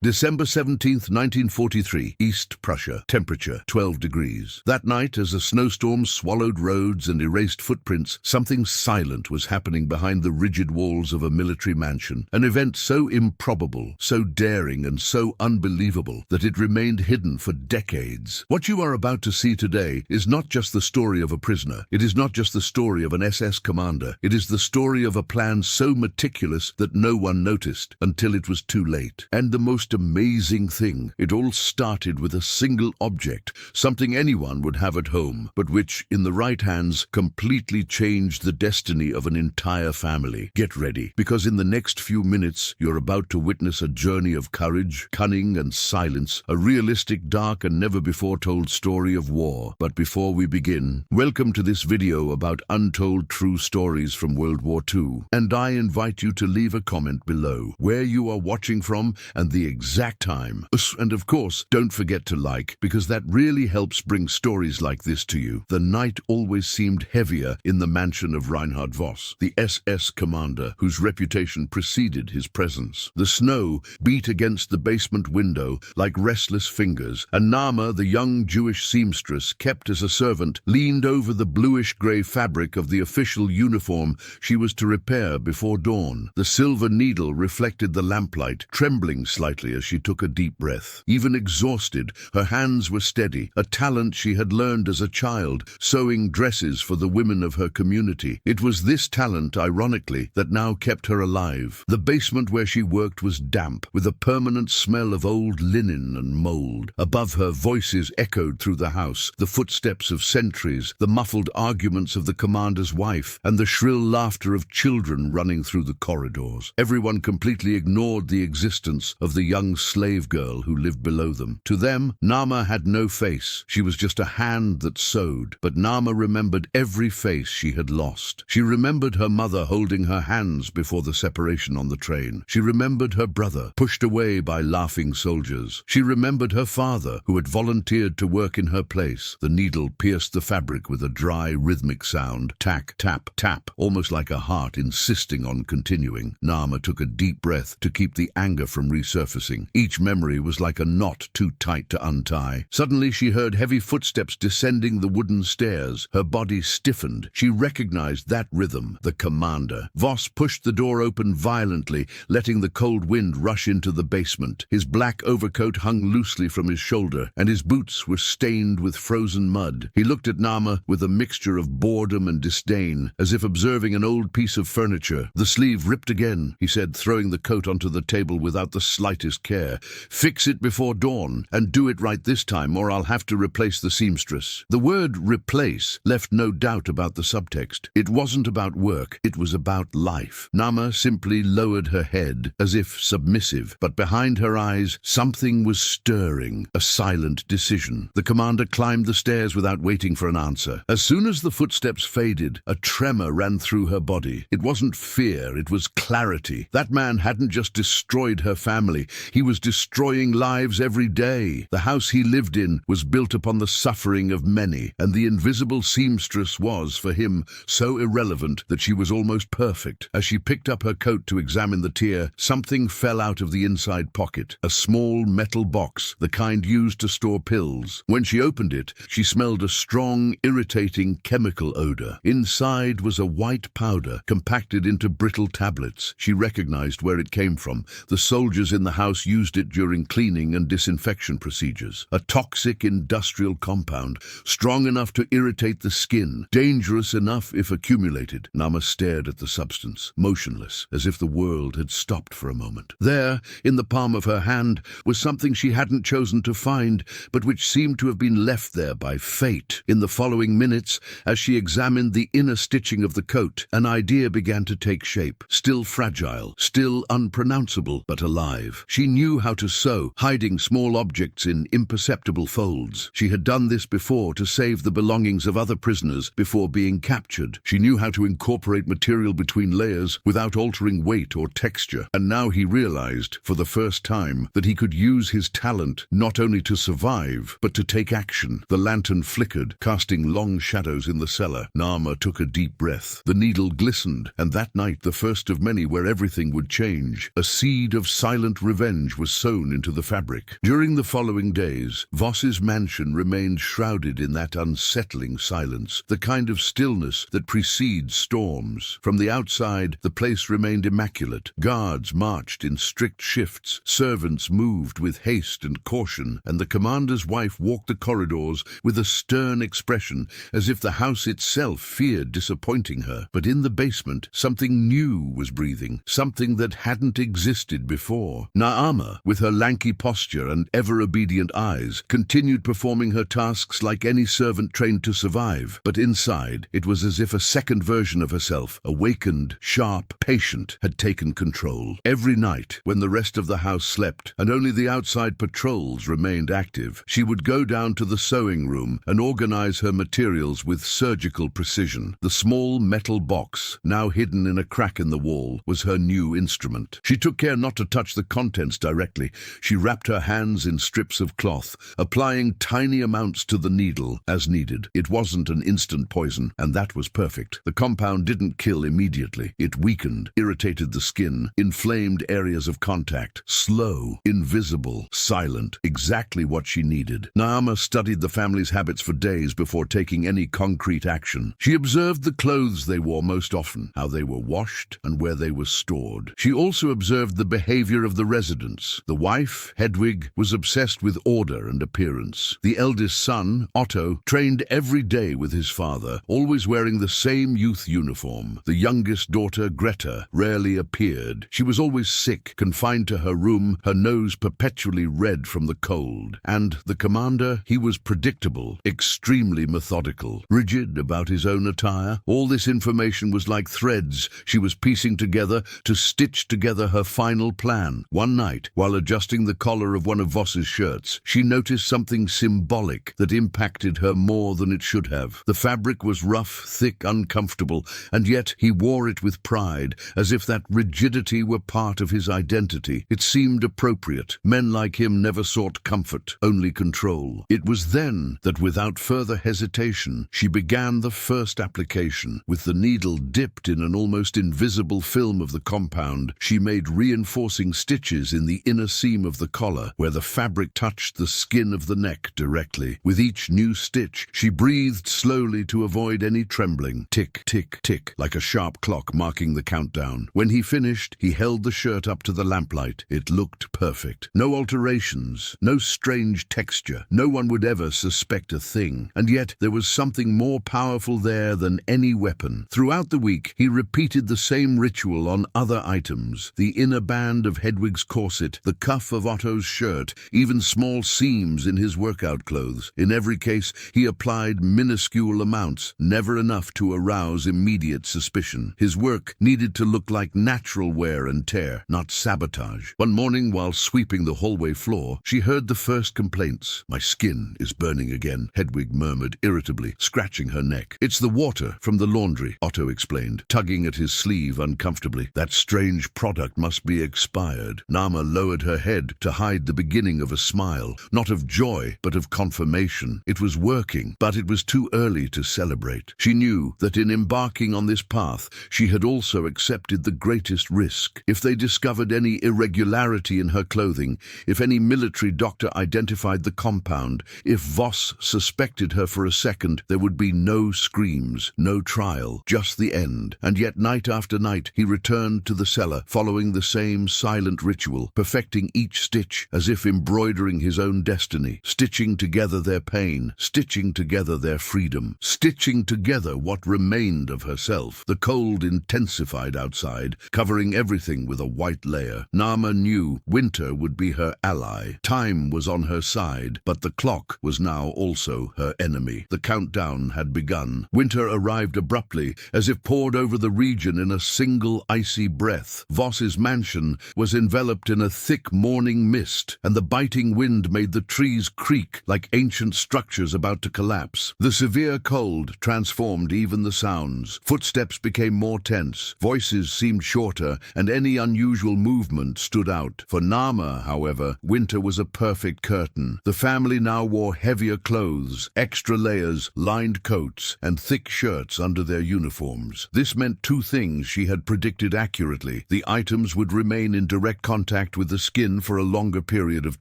December 17th, 1943, East Prussia, temperature 12 degrees. That night, as a snowstorm swallowed roads and erased footprints, something silent was happening behind the rigid walls of a military mansion. An event so improbable, so daring, and so unbelievable that it remained hidden for decades. What you are about to see today is not just the story of a prisoner. It is not just the story of an SS commander. It is the story of a plan so meticulous that no one noticed until it was too late. And the most amazing thing, it all started with a single object, something anyone would have at home, but which, in the right hands, completely changed the destiny of an entire family. Get ready, because in the next few minutes, you're about to witness a journey of courage, cunning, and silence, a realistic, dark, and never-before-told story of war. But before we begin, welcome to this video about untold true stories from World War II, and I invite you to leave a comment below, where you are watching from and the exact time. And of course, don't forget to like, because that really helps bring stories like this to you. The night always seemed heavier in the mansion of Reinhard Voss, the SS commander whose reputation preceded his presence. The snow beat against the basement window like restless fingers, and Naama, the young Jewish seamstress kept as a servant, leaned over the bluish-grey fabric of the official uniform she was to repair before dawn. The silver needle reflected the lamplight, trembling slightly as she took a deep breath. Even exhausted, her hands were steady, a talent she had learned as a child, sewing dresses for the women of her community. It was this talent, ironically, that now kept her alive. The basement where she worked was damp, with a permanent smell of old linen and mold. Above her, voices echoed through the house, the footsteps of sentries, the muffled arguments of the commander's wife, and the shrill laughter of children running through the corridors. Everyone completely ignored the existence of the young slave girl who lived below them. To them, Naama had no face. She was just a hand that sewed. But Naama remembered every face she had lost. She remembered her mother holding her hands before the separation on the train. She remembered her brother, pushed away by laughing soldiers. She remembered her father, who had volunteered to work in her place. The needle pierced the fabric with a dry, rhythmic sound. Tack, tap, tap, almost like a heart insisting on continuing. Naama took a deep breath to keep the anger from resurfacing. Each memory was like a knot too tight to untie. Suddenly she heard heavy footsteps descending the wooden stairs. Her body stiffened. She recognized that rhythm, the commander. Voss pushed the door open violently, letting the cold wind rush into the basement. His black overcoat hung loosely from his shoulder, and his boots were stained with frozen mud. He looked at Naama with a mixture of boredom and disdain, as if observing an old piece of furniture. The sleeve ripped again, he said, throwing the coat onto the table without the slightest care. Fix it before dawn, and do it right this time, or I'll have to replace the seamstress. The word replace left no doubt about the subtext. It wasn't about work, it was about life. Naama simply lowered her head, as if submissive, but behind her eyes something was stirring, a silent decision. The commander climbed the stairs without waiting for an answer. As soon as the footsteps faded, a tremor ran through her body. It wasn't fear, it was clarity. That man hadn't just destroyed her family, he was destroying lives every day. The house he lived in was built upon the suffering of many, and the invisible seamstress was, for him, so irrelevant that she was almost perfect. As she picked up her coat to examine the tier, something fell out of the inside pocket, a small metal box, the kind used to store pills. When she opened it, she smelled a strong, irritating chemical odor. Inside was a white powder, compacted into brittle tablets. She recognized where it came from. The soldiers in the house used it during cleaning and disinfection procedures. A toxic industrial compound, strong enough to irritate the skin, dangerous enough if accumulated. Naama stared at the substance, motionless, as if the world had stopped for a moment. There, in the palm of her hand, was something she hadn't chosen to find, but which seemed to have been left there by fate. In the following minutes, as she examined the inner stitching of the coat, an idea began to take shape. Still fragile, still unpronounceable, but alive. She knew how to sew, hiding small objects in imperceptible folds. She had done this before to save the belongings of other prisoners before being captured. She knew how to incorporate material between layers without altering weight or texture. And now he realized, for the first time, that he could use his talent not only to survive, but to take action. The lantern flickered, casting long shadows in the cellar. Naama took a deep breath. The needle glistened, and that night, the first of many where everything would change, a seed of silent revenge revenge was sewn into the fabric. During the following days, Voss's mansion remained shrouded in that unsettling silence, the kind of stillness that precedes storms. From the outside, the place remained immaculate. Guards marched in strict shifts, servants moved with haste and caution, and the commander's wife walked the corridors with a stern expression, as if the house itself feared disappointing her. But in the basement, something new was breathing, something that hadn't existed before. Naama, with her lanky posture and ever-obedient eyes, continued performing her tasks like any servant trained to survive. But inside, it was as if a second version of herself, awakened, sharp, patient, had taken control. Every night, when the rest of the house slept and only the outside patrols remained active, she would go down to the sewing room and organize her materials with surgical precision. The small metal box, now hidden in a crack in the wall, was her new instrument. She took care not to touch the contents directly. She wrapped her hands in strips of cloth, applying tiny amounts to the needle as needed. It wasn't an instant poison, and that was perfect. The compound didn't kill immediately. It weakened, irritated the skin, inflamed areas of contact. Slow, invisible, silent, exactly what she needed. Naama studied the family's habits for days before taking any concrete action. She observed the clothes they wore most often, how they were washed, and where they were stored. She also observed the behavior of the residents. The wife, Hedwig, was obsessed with order and appearance. The eldest son, Otto, trained every day with his father, always wearing the same youth uniform. The youngest daughter, Greta, rarely appeared. She was always sick, confined to her room, her nose perpetually red from the cold. And the commander, he was predictable, extremely methodical, rigid about his own attire. All this information was like threads she was piecing together to stitch together her final plan. One night, while adjusting the collar of one of Voss's shirts, she noticed something symbolic that impacted her more than it should have. The fabric was rough, thick, uncomfortable, and yet he wore it with pride, as if that rigidity were part of his identity. It seemed appropriate. Men like him never sought comfort, only control. It was then that, without further hesitation, she began the first application. With the needle dipped in an almost invisible film of the compound, she made reinforcing stitches in the inner seam of the collar, where the fabric touched the skin of the neck directly. With each new stitch, she breathed slowly to avoid any trembling. Tick, tick, tick, like a sharp clock marking the countdown. When he finished, he held the shirt up to the lamplight. It looked perfect. No alterations, no strange texture. No one would ever suspect a thing. And yet there was something more powerful there than any weapon. Throughout the week, he repeated the same ritual on other items. The inner band of Hedwig's corset, the cuff of Otto's shirt, even small seams in his workout clothes. In every case, he applied minuscule amounts, never enough to arouse immediate suspicion. His work needed to look like natural wear and tear, not sabotage. One morning, while sweeping the hallway floor, she heard the first complaints. "My skin is burning again," Hedwig murmured irritably, scratching her neck. "It's the water from the laundry," Otto explained, tugging at his sleeve uncomfortably. "That strange product must be expired." Naama lowered her head to hide the beginning of a smile, not of joy, but of confirmation. It was working, but it was too early to celebrate. She knew that in embarking on this path, she had also accepted the greatest risk. If they discovered any irregularity in her clothing, if any military doctor identified the compound, if Voss suspected her for a second, there would be no screams, no trial, just the end. And yet night after night he returned to the cellar, following the same silent ritual, perfecting each stitch as if embroidering his own destiny, stitching together their pain, stitching together their freedom, stitching together what remained of herself. The cold intensified outside, covering everything with a white layer. Naama knew winter would be her ally. Time was on her side, but the clock was now also her enemy. The countdown had begun. Winter arrived abruptly, as if poured over the region in a single icy breath. Voss's mansion was enveloped in a thick morning mist, and the biting wind made the trees creak like ancient structures about to collapse. The severe cold transformed even the sounds. Footsteps became more tense, voices seemed shorter, and any unusual movement stood out. For Naama, however, winter was a perfect curtain. The family now wore heavier clothes, extra layers, lined coats, and thick shirts under their uniforms. This meant two things she had predicted accurately. The items would remain in direct contact contact with the skin for a longer period of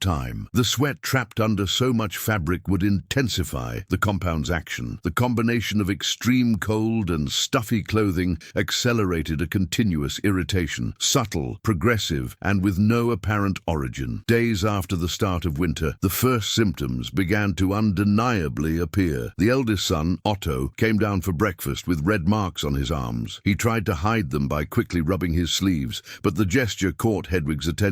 time. The sweat trapped under so much fabric would intensify the compound's action. The combination of extreme cold and stuffy clothing accelerated a continuous irritation, subtle, progressive, and with no apparent origin. Days after the start of winter, the first symptoms began to undeniably appear. The eldest son, Otto, came down for breakfast with red marks on his arms. He tried to hide them by quickly rubbing his sleeves, but the gesture caught Hedwig's attention.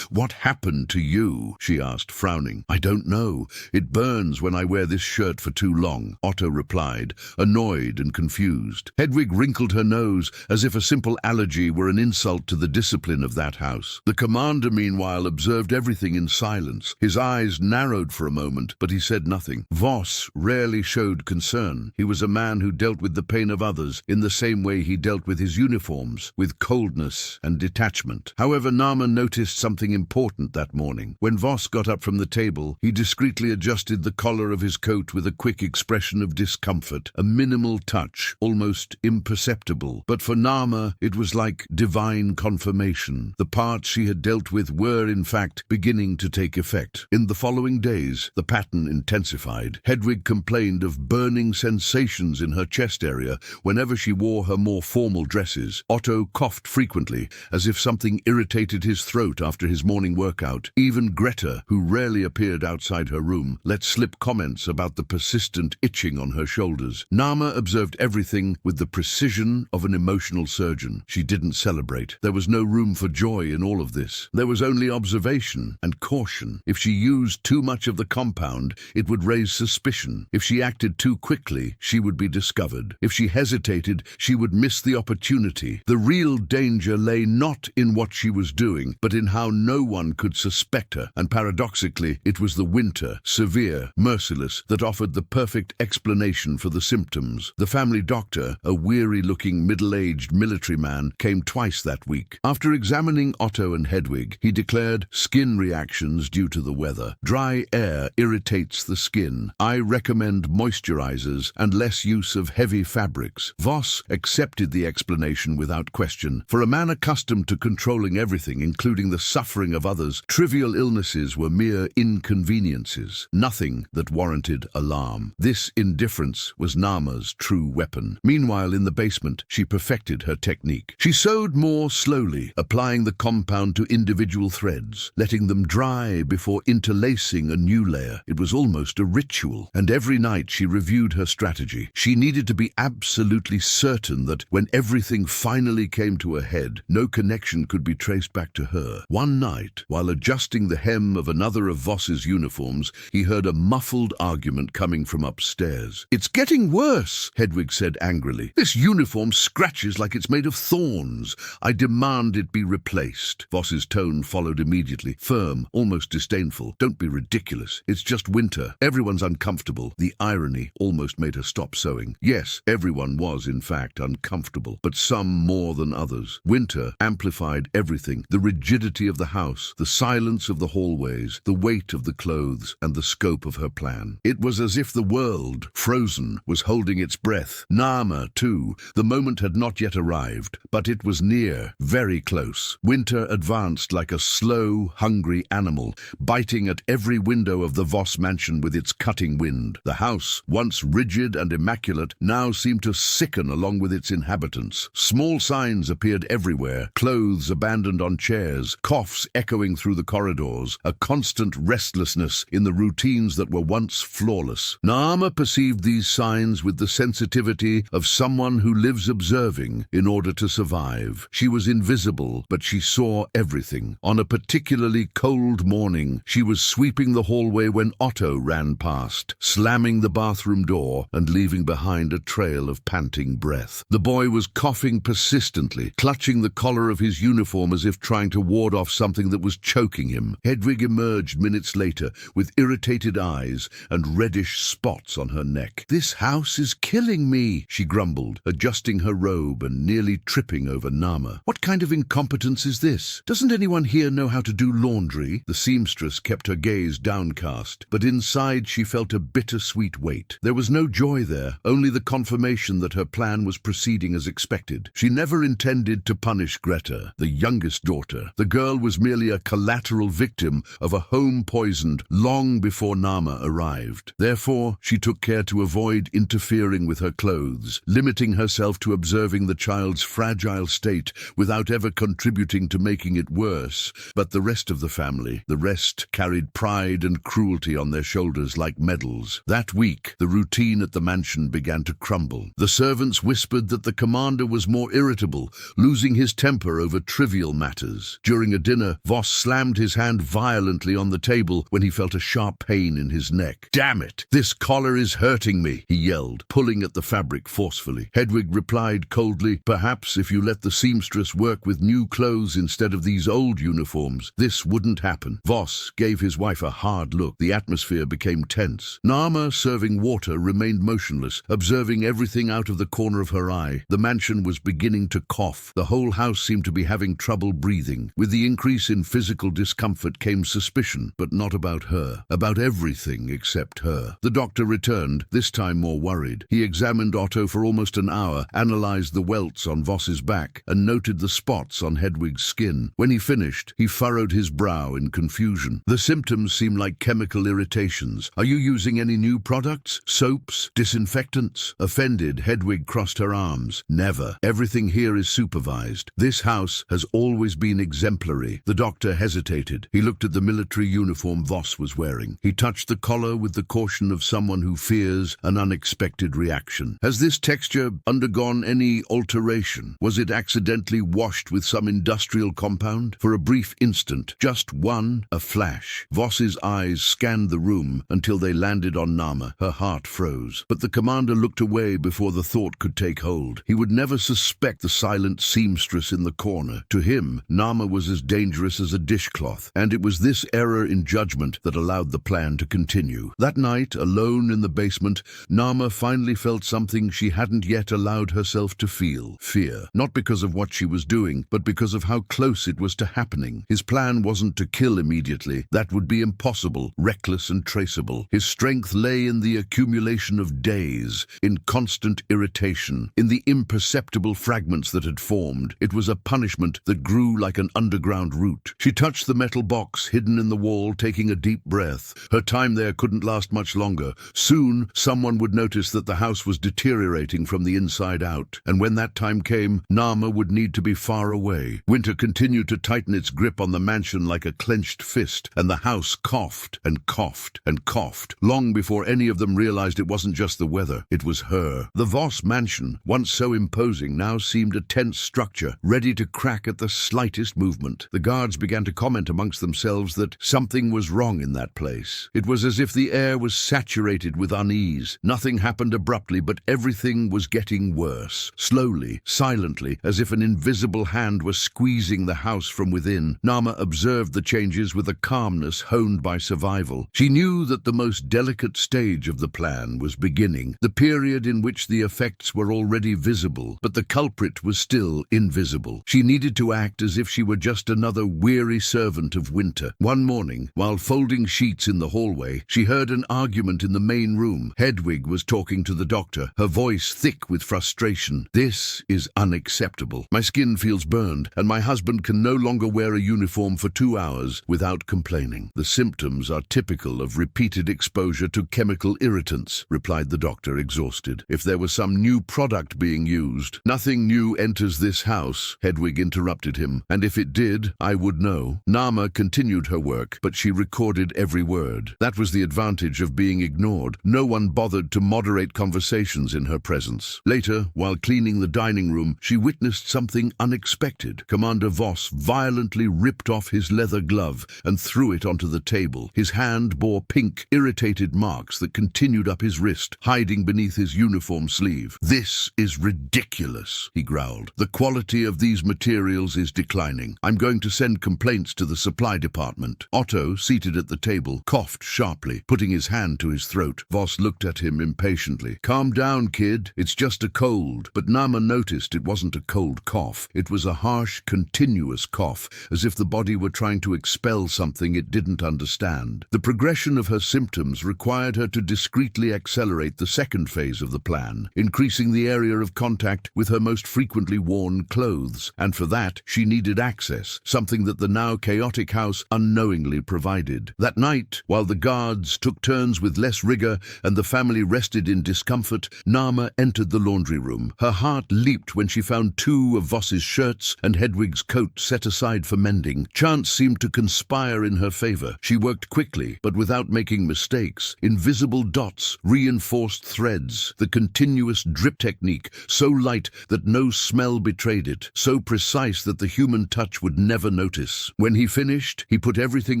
"What happened to you?" she asked, frowning. "I don't know. It burns when I wear this shirt for too long," Otto replied, annoyed and confused. Hedwig wrinkled her nose as if a simple allergy were an insult to the discipline of that house. The commander, meanwhile, observed everything in silence. His eyes narrowed for a moment, but he said nothing. Voss rarely showed concern. He was a man who dealt with the pain of others in the same way he dealt with his uniforms, with coldness and detachment. However, Naama noticed something important that morning. When Voss got up from the table, he discreetly adjusted the collar of his coat with a quick expression of discomfort, a minimal touch, almost imperceptible. But for Naama, it was like divine confirmation. The parts she had dealt with were, in fact, beginning to take effect. In the following days, the pattern intensified. Hedwig complained of burning sensations in her chest area whenever she wore her more formal dresses. Otto coughed frequently, as if something irritated his throat after his morning workout. Even Greta, who rarely appeared outside her room, let slip comments about the persistent itching on her shoulders. Naama observed everything with the precision of an emotional surgeon. She didn't celebrate. There was no room for joy in all of this. There was only observation and caution. If she used too much of the compound, it would raise suspicion. If she acted too quickly, she would be discovered. If she hesitated, she would miss the opportunity. The real danger lay not in what she was doing, but in how no one could suspect her. And paradoxically, it was the winter, severe, merciless, that offered the perfect explanation for the symptoms. The family doctor, a weary-looking, middle-aged military man, came twice that week. After examining Otto and Hedwig, he declared skin reactions due to the weather. Dry air irritates the skin. I recommend moisturizers and less use of heavy fabrics. Voss accepted the explanation without question. For a man accustomed to controlling everything, including the suffering of others, trivial illnesses were mere inconveniences, nothing that warranted alarm. This indifference was Naama's true weapon. Meanwhile, in the basement, she perfected her technique. She sewed more slowly, applying the compound to individual threads, letting them dry before interlacing a new layer. It was almost a ritual, and every night she reviewed her strategy. She needed to be absolutely certain that when everything finally came to a head, no connection could be traced back to her. One night, while adjusting the hem of another of Voss's uniforms, he heard a muffled argument coming from upstairs. "It's getting worse," Hedwig said angrily. "This uniform scratches like it's made of thorns. I demand it be replaced." Voss's tone followed immediately, firm, almost disdainful. "Don't be ridiculous. It's just winter. Everyone's uncomfortable." The irony almost made her stop sewing. Yes, everyone was, in fact, uncomfortable, but some more than others. Winter amplified everything: the rigidity of the house, the silence of the hallways, the weight of the clothes, and the scope of her plan. It was as if the world, frozen, was holding its breath. Naama, too. The moment had not yet arrived, but it was near, very close. Winter advanced like a slow, hungry animal, biting at every window of the Voss mansion with its cutting wind. The house, once rigid and immaculate, now seemed to sicken along with its inhabitants. Small signs appeared everywhere: clothes abandoned on chairs, coughs echoing through the corridors, a constant restlessness in the routines that were once flawless. Naama perceived these signs with the sensitivity of someone who lives observing in order to survive. She was invisible, but she saw everything. On a particularly cold morning, she was sweeping the hallway when Otto ran past, slamming the bathroom door and leaving behind a trail of panting breath. The boy was coughing persistently, clutching the collar of his uniform as if trying to ward off something that was choking him. Hedwig emerged minutes later with irritated eyes and reddish spots on her neck. "This house is killing me," she grumbled, adjusting her robe and nearly tripping over Naama. "What kind of incompetence is this? Doesn't anyone here know how to do laundry?" The seamstress kept her gaze downcast, but inside she felt a bittersweet weight. There was no joy there, only the confirmation that her plan was proceeding as expected. She never intended to punish Greta, the youngest daughter, daughter. The girl was merely a collateral victim of a home poisoned long before Naama arrived. Therefore, she took care to avoid interfering with her clothes, limiting herself to observing the child's fragile state without ever contributing to making it worse. But the rest of the family, the rest carried pride and cruelty on their shoulders like medals. That week, the routine at the mansion began to crumble. The servants whispered that the commander was more irritable, losing his temper over trivial matters. During a dinner, Voss slammed his hand violently on the table when he felt a sharp pain in his neck. "Damn it! This collar is hurting me," he yelled, pulling at the fabric forcefully. Hedwig replied coldly, "Perhaps if you let the seamstress work with new clothes instead of these old uniforms, this wouldn't happen." Voss gave his wife a hard look. The atmosphere became tense. Naama, serving water, remained motionless, observing everything out of the corner of her eye. The mansion was beginning to cough. The whole house seemed to be having trouble breathing. With the increase in physical discomfort came suspicion, but not about her. About everything except her. The doctor returned, this time more worried. He examined Otto for almost an hour, analyzed the welts on Voss's back, and noted the spots on Hedwig's skin. When he finished, he furrowed his brow in confusion. "The symptoms seem like chemical irritations. Are you using any new products? Soaps? Disinfectants?" Offended, Hedwig crossed her arms. "Never. Everything here is supervised. This house has always been exemplary." The doctor hesitated. He looked at the military uniform Voss was wearing. He touched the collar with the caution of someone who fears an unexpected reaction. "Has this texture undergone any alteration? Was it accidentally washed with some industrial compound?" For a brief instant, just one, a flash, Voss's eyes scanned the room until they landed on Naama. Her heart froze. But the commander looked away before the thought could take hold. He would never suspect the silent seamstress in the corner. To him, Naama was as dangerous as a dishcloth, and it was this error in judgment that allowed the plan to continue. That night, alone in the basement, Naama finally felt something she hadn't yet allowed herself to feel. Fear. Not because of what she was doing, but because of how close it was to happening. His plan wasn't to kill immediately. That would be impossible, reckless and traceable. His strength lay in the accumulation of days, in constant irritation, in the imperceptible fragments that had formed. It was a punishment that grew like an underground root. She touched the metal box hidden in the wall, taking a deep breath. Her time there couldn't last much longer. Soon, someone would notice that the house was deteriorating from the inside out, and when that time came, Naama would need to be far away. Winter continued to tighten its grip on the mansion like a clenched fist, and the house coughed and coughed and coughed, long before any of them realized it wasn't just the weather, it was her. The Voss mansion, once so imposing, now seemed a tense structure, ready to crack at the slightest movement. The guards began to comment amongst themselves that something was wrong in that place. It was as if the air was saturated with unease. Nothing happened abruptly, but everything was getting worse. Slowly, silently, as if an invisible hand was squeezing the house from within, Naama observed the changes with a calmness honed by survival. She knew that the most delicate stage of the plan was beginning, the period in which the effects were already visible, but the culprit was still invisible. She needed to act as if she were just another weary servant of winter. One morning, while folding sheets in the hallway, she heard an argument in the main room. Hedwig was talking to the doctor, her voice thick with frustration. "This is unacceptable. My skin feels burned, and my husband can no longer wear a uniform for 2 hours without complaining. The symptoms are typical of repeated exposure to chemical irritants," replied the doctor, exhausted. "If there was some new product being used—" "Nothing new enters this house," Hedwig interrupted him, "and if it did, I would know." Naama continued her work, but she recorded every word. That was the advantage of being ignored. No one bothered to moderate conversations in her presence. Later, while cleaning the dining room, she witnessed something unexpected. Commander Voss violently ripped off his leather glove and threw it onto the table. His hand bore pink, irritated marks that continued up his wrist, hiding beneath his uniform sleeve. "This is ridiculous," he growled. "The quality of these materials is declining. I'm going to send complaints to the supply department." Otto, seated at the table, coughed sharply, putting his hand to his throat. Voss looked at him impatiently. "Calm down, kid. It's just a cold." But Naama noticed it wasn't a cold cough. It was a harsh, continuous cough, as if the body were trying to expel something it didn't understand. The progression of her symptoms required her to discreetly accelerate the second phase of the plan, increasing the area of contact with her most frequently worn clothes, and for that she needed unrestricted access, something that the now chaotic house unknowingly provided. That night, while the guards took turns with less rigor and the family rested in discomfort, Naama entered the laundry room. Her heart leaped when she found two of Voss's shirts and Hedwig's coat set aside for mending. Chance seemed to conspire in her favor. She worked quickly, but without making mistakes. Invisible dots, reinforced threads, the continuous drip technique, so light that no smell betrayed it, so precise that the human touch would never notice. When he finished, he put everything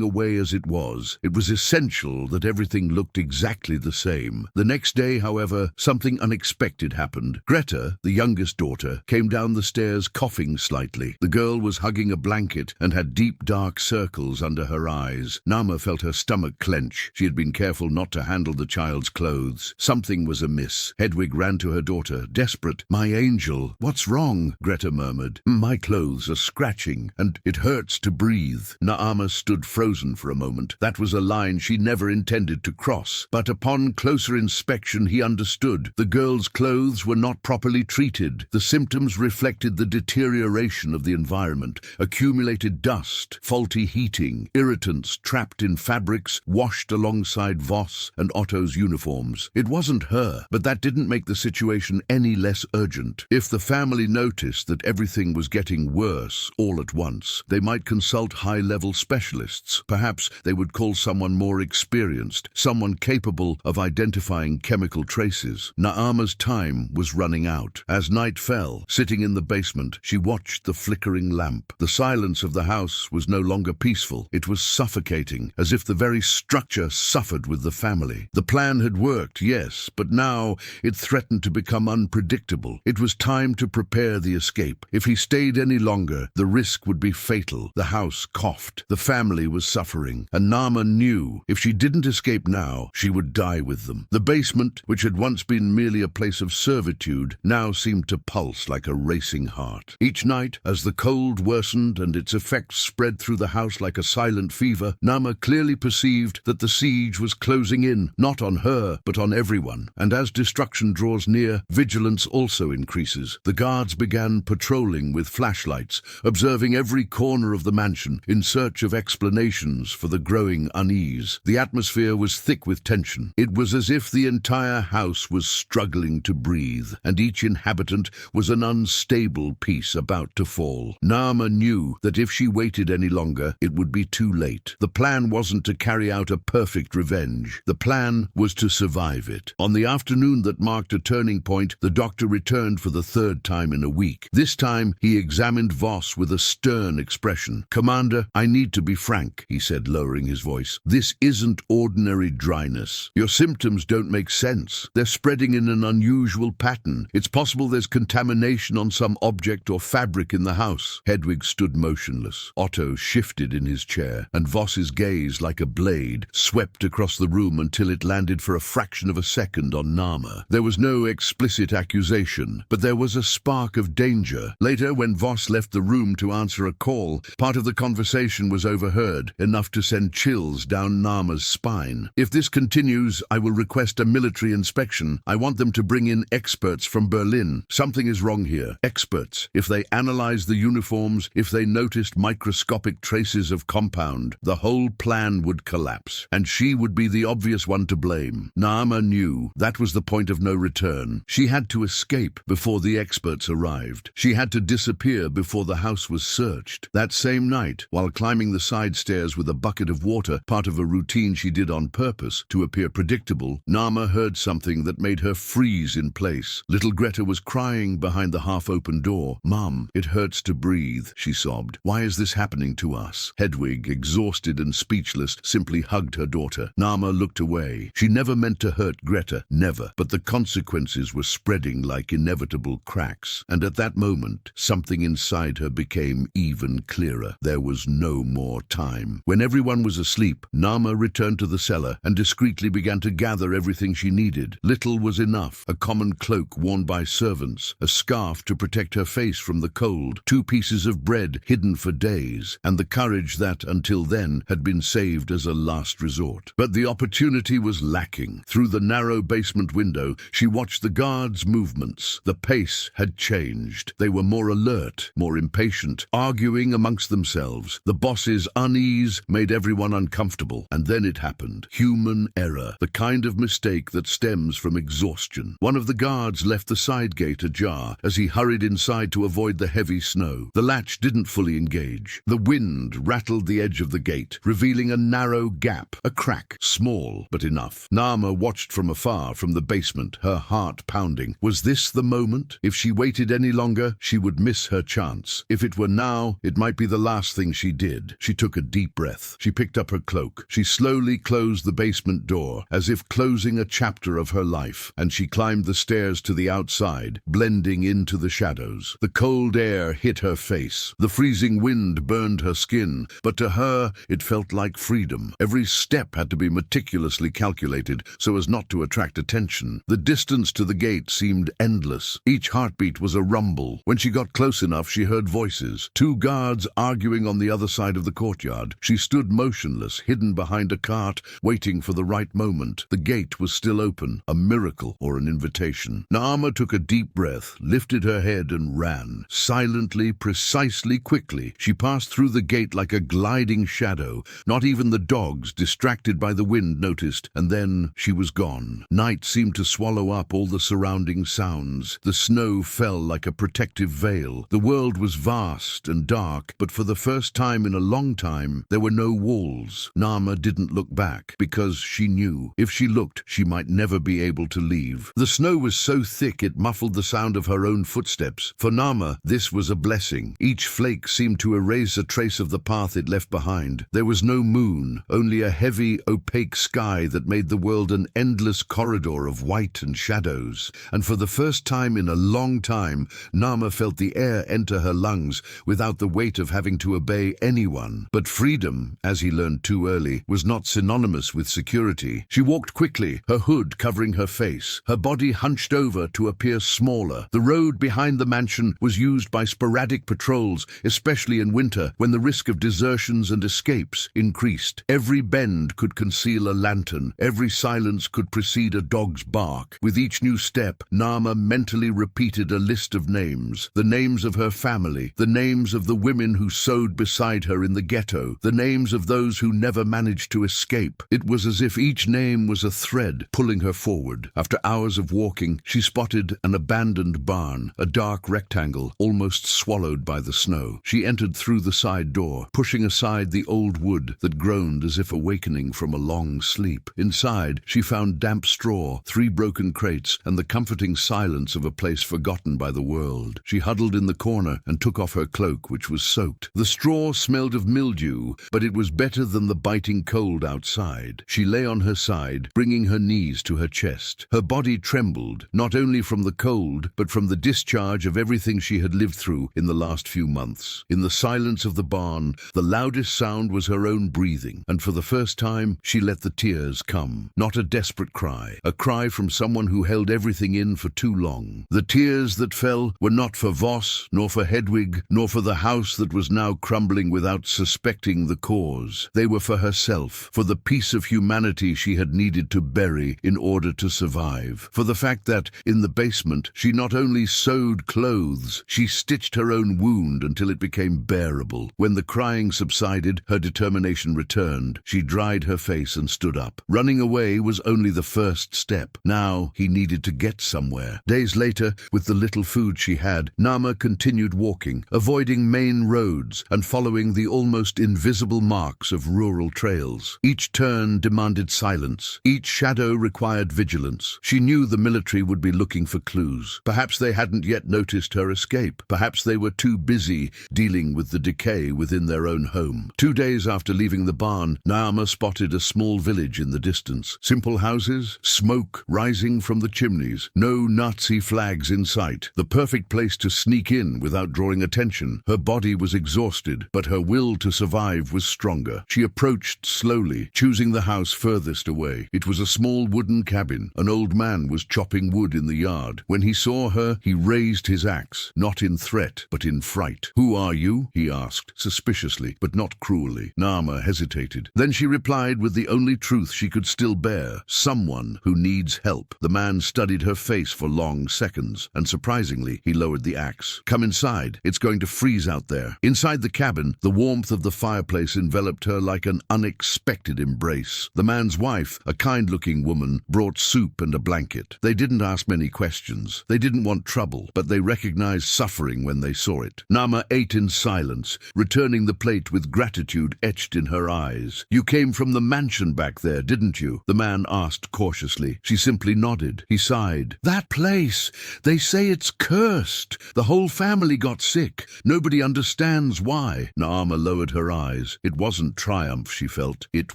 away as it was. It was essential that everything looked exactly the same. The next day, however, something unexpected happened. Greta, the youngest daughter, came down the stairs coughing slightly. The girl was hugging a blanket and had deep dark circles under her eyes. Naama felt her stomach clench. She had been careful not to handle the child's clothes. Something was amiss. Hedwig ran to her daughter, desperate. "My angel, what's wrong?" Greta murmured. "My clothes are scratching, and it hurts to breathe." Naama stood frozen for a moment. That was a line she never intended to cross. But upon closer inspection, he understood. The girl's clothes were not properly treated. The symptoms reflected the deterioration of the environment. Accumulated dust, faulty heating, irritants trapped in fabrics washed alongside Voss and Otto's uniforms. It wasn't her, but that didn't make the situation any less urgent. If the family noticed that everything was getting worse all at once, they might consult high-level specialists. Perhaps they would call someone more experienced, someone capable of identifying chemical traces. Naama's time was running out. As night fell, sitting in the basement, she watched the flickering lamp. The silence of the house was no longer peaceful. It was suffocating, as if the very structure suffered with the family. The plan had worked, yes, but now it threatened to become unpredictable. It was time to prepare the escape. If he stayed any longer, the risk would be fatal. The house coughed. The family was suffering, and Naama knew if she didn't escape now, she would die with them. The basement, which had once been merely a place of servitude, now seemed to pulse like a racing heart. Each night, as the cold worsened and its effects spread through the house like a silent fever, Naama clearly perceived that the siege was closing in, not on her, but on everyone. And as destruction draws near, vigilance also increases. The guards began patrolling with flashlights, observing every corner of the mansion in search of explanations for the growing unease. The atmosphere was thick with tension. It was as if the entire house was struggling to breathe, and each inhabitant was an unstable piece about to fall. Naama knew that if she waited any longer, it would be too late. The plan wasn't to carry out a perfect revenge. The plan was to survive it. On the afternoon that marked a turning point, the doctor returned for the third time in a week. This time, he examined Voss with a stern expression. "Commander, I need to be frank," he said, lowering his voice. "This isn't ordinary dryness. Your symptoms don't make sense. They're spreading in an unusual pattern. It's possible there's contamination on some object or fabric in the house." Hedwig stood motionless. Otto shifted in his chair, and Voss's gaze, like a blade, swept across the room until it landed for a fraction of a second on Naama. There was no explicit accusation, but there was a spark of danger. Later, when Voss left the room to answer a call, part of the conversation was overheard, enough to send chills down Naama's spine. "If this continues, I will request a military inspection. I want them to bring in experts from Berlin. Something is wrong here. Experts. If they analyzed the uniforms, if they noticed microscopic traces of compound, the whole plan would collapse, and she would be the obvious one to blame." Naama knew that was the point of no return. She had to escape before the experts arrived. She had to disappear before the house was searched. That same night, while climbing the side stairs with a bucket of water, part of a routine she did on purpose to appear predictable, Naama heard something that made her freeze in place. Little Greta was crying behind the half-open door. "Mom, it hurts to breathe," she sobbed. "Why is this happening to us?" Hedwig, exhausted and speechless, simply hugged her daughter. Naama looked away. She never meant to hurt Greta, never, but the consequences were spreading like inevitable cracks. And at that moment, something inside her became even clearer. There was no more time. When everyone was asleep, Naama returned to the cellar and discreetly began to gather everything she needed. Little was enough: a common cloak worn by servants, a scarf to protect her face from the cold, 2 pieces of bread hidden for days, and the courage that, until then, had been saved as a last resort. But the opportunity was lacking. Through the narrow basement window, she watched the guards' movements. The pace had changed. They were more alert, more impatient, impatient, arguing amongst themselves. The boss's unease made everyone uncomfortable. And then it happened. Human error, the kind of mistake that stems from exhaustion. One of the guards left the side gate ajar as he hurried inside to avoid the heavy snow. The latch didn't fully engage. The wind rattled the edge of the gate, revealing a narrow gap, a crack, small but enough. Naama watched from afar from the basement, her heart pounding. Was this the moment? If she waited any longer, she would miss her chance. If it were now, it might be the last thing she did. She took a deep breath. She picked up her cloak. She slowly closed the basement door, as if closing a chapter of her life, and she climbed the stairs to the outside, blending into the shadows. The cold air hit her face. The freezing wind burned her skin, but to her it felt like freedom. Every step had to be meticulously calculated so as not to attract attention. The distance to the gate seemed endless. Each heartbeat was a rumble. When she got close enough, she heard voices. Two guards arguing on the other side of the courtyard. She stood motionless, hidden behind a cart, waiting for the right moment. The gate was still open, a miracle or an invitation. Naama took a deep breath, lifted her head and ran. Silently, precisely, quickly, she passed through the gate like a gliding shadow. Not even the dogs, distracted by the wind, noticed, and then she was gone. Night seemed to swallow up all the surrounding sounds. The snow fell like a protective veil. The world was vast and dark, but for the first time in a long time, there were no walls. Naama didn't look back, because she knew if she looked, she might never be able to leave. The snow was so thick it muffled the sound of her own footsteps. For Naama, this was a blessing. Each flake seemed to erase a trace of the path it left behind. There was no moon, only a heavy, opaque sky that made the world an endless corridor of white and shadows. And for the first time in a long time, Naama felt the air enter her lungs without the weight of having to obey anyone. But freedom, as he learned too early, was not synonymous with security. She walked quickly, her hood covering her face, her body hunched over to appear smaller. The road behind the mansion was used by sporadic patrols, especially in winter, when the risk of desertions and escapes increased. Every bend could conceal a lantern. Every silence could precede a dog's bark. With each new step, Naama mentally repeated a list of names. The names of her family, the names of the women who sewed beside her in the ghetto, the names of those who never managed to escape. It was as if each name was a thread pulling her forward. After hours of walking, she spotted an abandoned barn, a dark rectangle almost swallowed by the snow. She entered through the side door, pushing aside the old wood that groaned as if awakening from a long sleep. Inside, she found damp straw, 3 broken crates, and the comforting silence of a place forgotten by the world. She huddled in the corner and took off her cloak, which was soaked. The straw smelled of mildew, but it was better than the biting cold outside. She lay on her side, bringing her knees to her chest. Her body trembled, not only from the cold, but from the discharge of everything she had lived through in the last few months. In the silence of the barn, the loudest sound was her own breathing, and for the first time, she let the tears come. Not a desperate cry, a cry from someone who held everything in for too long. The tears that fell were not for Voss, nor for Hedwig, nor for the house that was now crumbling without suspecting the cause. They were for herself, for the piece of humanity she had needed to bury in order to survive. For the fact that, in the basement, she not only sewed clothes, she stitched her own wound until it became bearable. When the crying subsided, her determination returned. She dried her face and stood up. Running away was only the first step. Now he needed to get somewhere. Days later, with the little food she had, Naama continued walking, avoiding main roads and following the almost invisible marks of rural trails. Each turn demanded silence. Each shadow required vigilance. She knew the military would be looking for clues. Perhaps they hadn't yet noticed her escape. Perhaps they were too busy dealing with the decay within their own home. 2 days after leaving the barn, Naama spotted a small village in the distance. Simple houses, smoke rising from the chimneys, no Nazi flags in sight. The perfect place to sneak in without drawing attention. Her body was exhausted, but her will to survive was stronger. She approached slowly, choosing the house furthest away. It was a small wooden cabin. An old man was chopping wood in the yard. When he saw her, he raised his axe, not in threat, but in fright. "Who are you?" he asked, suspiciously, but not cruelly. Naama hesitated. Then she replied with the only truth she could still bear: "Someone who needs help." The man studied her face for long seconds, and surprisingly, he lowered the axe. "Come inside. It's going going to freeze out there. Inside the cabin, the warmth of the fireplace enveloped her like an unexpected embrace. The man's wife, a kind-looking woman, brought soup and a blanket. They didn't ask many questions. They didn't want trouble, but they recognized suffering when they saw it. Naama ate in silence, returning the plate with gratitude etched in her eyes. "You came from the mansion back there, didn't you?" the man asked cautiously. She simply nodded. He sighed. "That place, they say it's cursed. The whole family got sick. Nobody understands why." Naama lowered her eyes. It wasn't triumph, she felt. It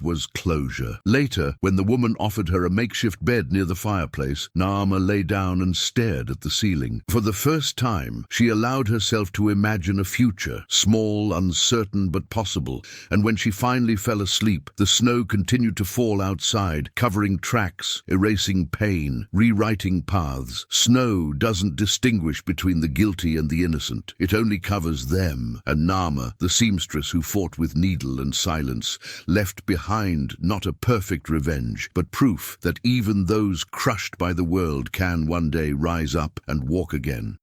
was closure. Later, when the woman offered her a makeshift bed near the fireplace, Naama lay down and stared at the ceiling. For the first time, she allowed herself to imagine a future, small, uncertain, but possible. And when she finally fell asleep, the snow continued to fall outside, covering tracks, erasing pain, rewriting paths. Snow doesn't distinguish between the guilty and the innocent. It only covers them. And Naama, the seamstress who fought with needle and silence, left behind not a perfect revenge, but proof that even those crushed by the world can one day rise up and walk again.